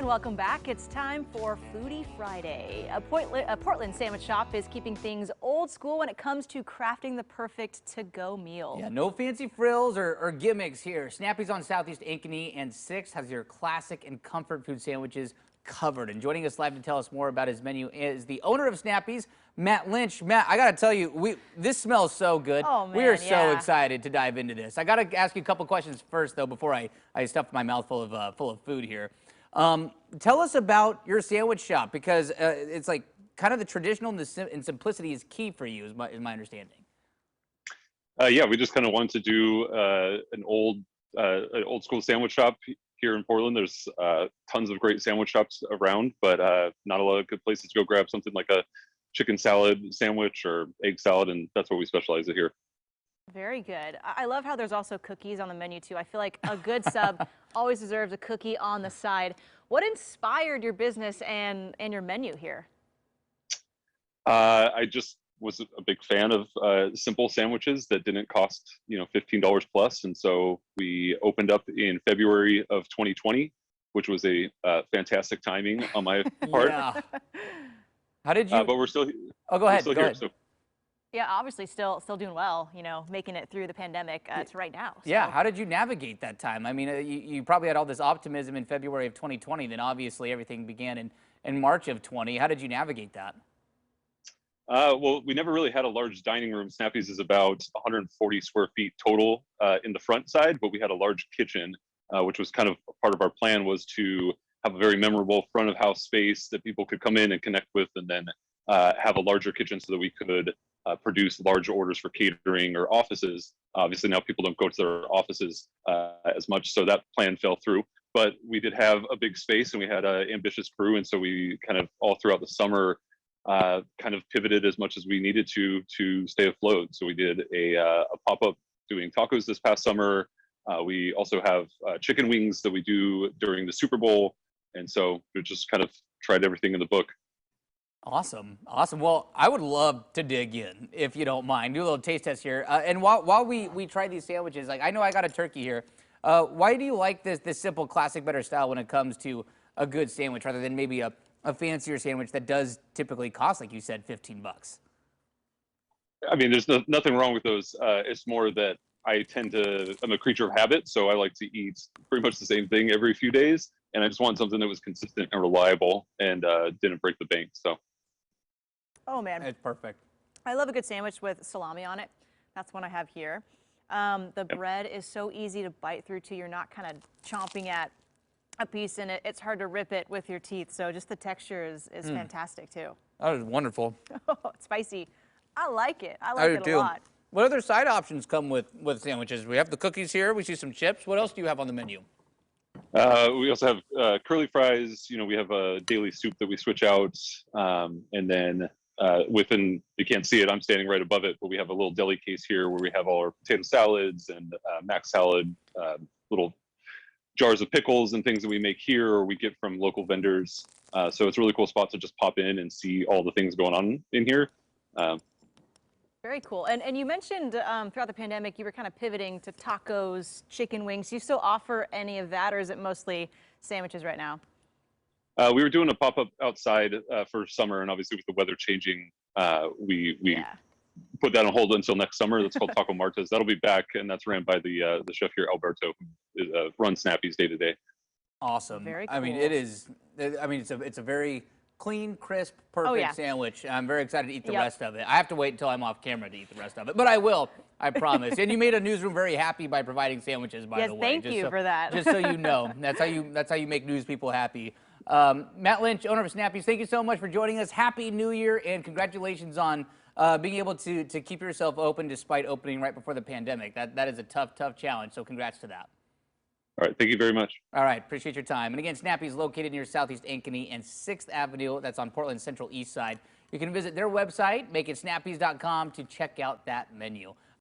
and welcome back. It's time for Foodie Friday. A Portland sandwich shop is keeping things old school when it comes to crafting the perfect to-go meal. Yeah, no fancy frills or gimmicks here. Snappy's on Southeast Ankeny and 6th has your classic and comfort food sandwiches covered. And joining us live to tell us more about his menu is the owner of Snappy's, Matt Lynch. Matt, I gotta tell you, this smells so good. Oh, man, we are so excited to dive into this. I gotta ask you a couple questions first, though, before I stuff my mouth full of food here. Tell us about your sandwich shop, because it's like kind of the traditional and simplicity is key for you, is my understanding. Yeah, we just kind of wanted to do an old school sandwich shop here in Portland. There's tons of great sandwich shops around, but not a lot of good places to go grab something like a chicken salad sandwich or egg salad, and that's what we specialize in here. Very good. I love how there's also cookies on the menu too. I feel like a good sub always deserves a cookie on the side. What inspired your business and your menu here? I just was a big fan of simple sandwiches that didn't cost, $15 plus, and so we opened up in February of 2020, which was a fantastic timing on my part. Yeah. How did you? But we're still. Oh, go ahead. Still go here, ahead. So. Yeah, obviously still doing well, making it through the pandemic to right now. So. Yeah, how did you navigate that time? I mean, you probably had all this optimism in February of 2020, then obviously everything began in March of 20. How did you navigate that? Well, we never really had a large dining room. Snappy's is about 140 square feet total in the front side, but we had a large kitchen, which was kind of part of our plan, was to have a very memorable front of house space that people could come in and connect with, and then have a larger kitchen so that we could produce large orders for catering or offices. Obviously now people don't go to their offices as much, so that plan fell through. But we did have a big space and we had an ambitious crew, and so we kind of all throughout the summer kind of pivoted as much as we needed to stay afloat. So we did a pop-up doing tacos this past summer. We also have chicken wings that we do during the Super Bowl, and so we just kind of tried everything in the book. Awesome, awesome. Well, I would love to dig in, if you don't mind. Do a little taste test here. And while we try these sandwiches, like I know I got a turkey here. Why do you like this simple, classic, better style when it comes to a good sandwich, rather than maybe a fancier sandwich that does typically cost, like you said, $15? I mean, there's nothing wrong with those. It's more that I'm a creature of habit, so I like to eat pretty much the same thing every few days, and I just want something that was consistent and reliable and didn't break the bank. So. Oh man, it's perfect. I love a good sandwich with salami on it. That's one I have here. The bread is so easy to bite through too. You're not kind of chomping at a piece in it. It's hard to rip it with your teeth. So just the texture is fantastic too. That is wonderful. Oh, it's spicy. I like it. I like it a lot. What other side options come with sandwiches? We have the cookies here. We see some chips. What else do you have on the menu? We also have curly fries. We have a daily soup that we switch out, and then you can't see it, I'm standing right above it, but we have a little deli case here where we have all our potato salads and mac salad, little jars of pickles and things that we make here or we get from local vendors. So it's a really cool spot to just pop in and see all the things going on in here. Very cool. And you mentioned throughout the pandemic, you were kind of pivoting to tacos, chicken wings. Do you still offer any of that, or is it mostly sandwiches right now? We were doing a pop-up outside for summer, and obviously with the weather changing, we put that on hold until next summer. That's called Taco Martas. That'll be back, and that's ran by the chef here, Alberto, who runs Snappy's day to day. Awesome. Very cool. I mean, it is. I mean, it's a very clean, crisp, perfect sandwich. I'm very excited to eat the rest of it. I have to wait until I'm off camera to eat the rest of it, but I will. I promise. And you made a newsroom very happy by providing sandwiches, by the way. Yes, thank you for that. Just so you know, that's how you make news people happy. Matt Lynch, owner of Snappy's, thank you so much for joining us. Happy New Year, and congratulations on being able to keep yourself open despite opening right before the pandemic. That is a tough challenge, so congrats to that. All right, thank you very much. All right, appreciate your time. And again, Snappy's located near Southeast Ankeny and 6th Avenue. That's on Portland's Central East Side. You can visit their website, makeitsnappys.com, to check out that menu.